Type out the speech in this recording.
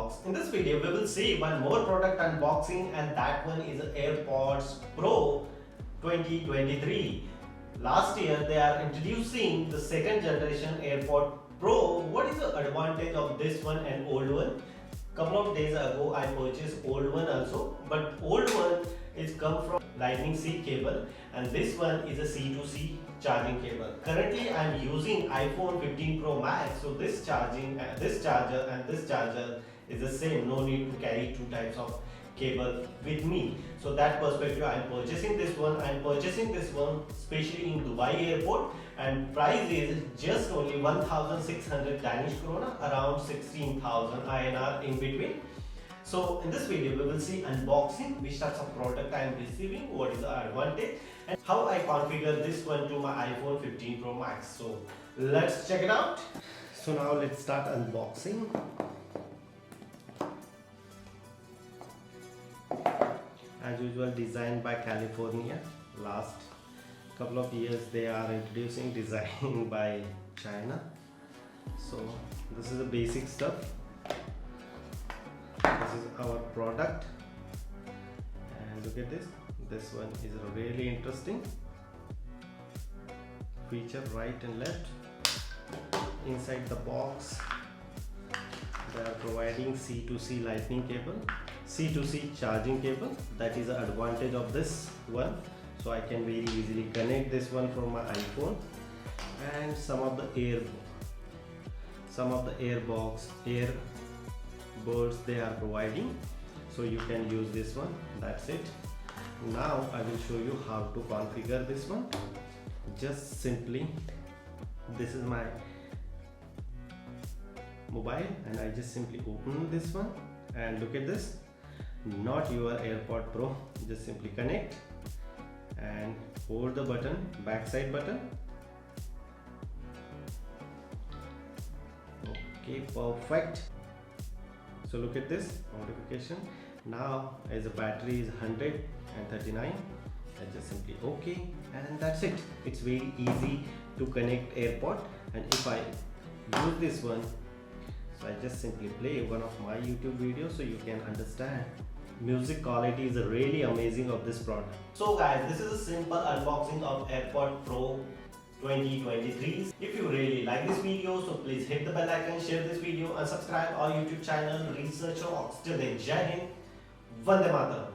unbox. In this video we will see one more product unboxing, and that one is AirPods Pro 2023. Last year they are introducing the second generation AirPod Pro. What is the advantage of this one and old one? Couple of days ago I purchased old one also, but old one is come from Lightning C cable and this one is a C2C charging cable. Currently I am using iPhone 15 Pro Max, so this charger and this charger is the same. No need to carry two types of cable with me. So that perspective I am purchasing this one. I am purchasing this one especially in Dubai airport, and price is just only 1600 Danish krona, around 16,000 INR in between. So in this video we will see unboxing, which types of product I am receiving, what is the advantage, and how I configure this one to my iPhone 15 Pro Max. So let's check it out. So now let's start unboxing. As usual, designed by California. Last couple of years they are introducing design by China. So this is the basic stuff. This is our product, and look at this. This one is really interesting feature, right and left. Inside the box they are providing C2C lightning cable, C2C charging cable. That is the advantage of this one. So I can very easily connect this one from my iPhone, and some of the earbuds they are providing, so you can use this one. That's it. Now I will show you how to configure this one. Just simply, this is my mobile and I just simply open this one, and look at this, not your AirPod Pro. Just simply connect and hold the button, backside button. Okay, perfect. So look at this notification. Now as the battery is 139, I just simply okay, and that's it. It's very easy to connect AirPod. And if I use this one, so I just simply play one of my YouTube videos, so you can understand music quality is really amazing of this product. So guys, this is a simple unboxing of AirPod Pro 2023. If you really like this video, so please hit the bell icon, share this video and subscribe our YouTube channel Research Rocks. Till then, Jai Hind, Vande Mataram.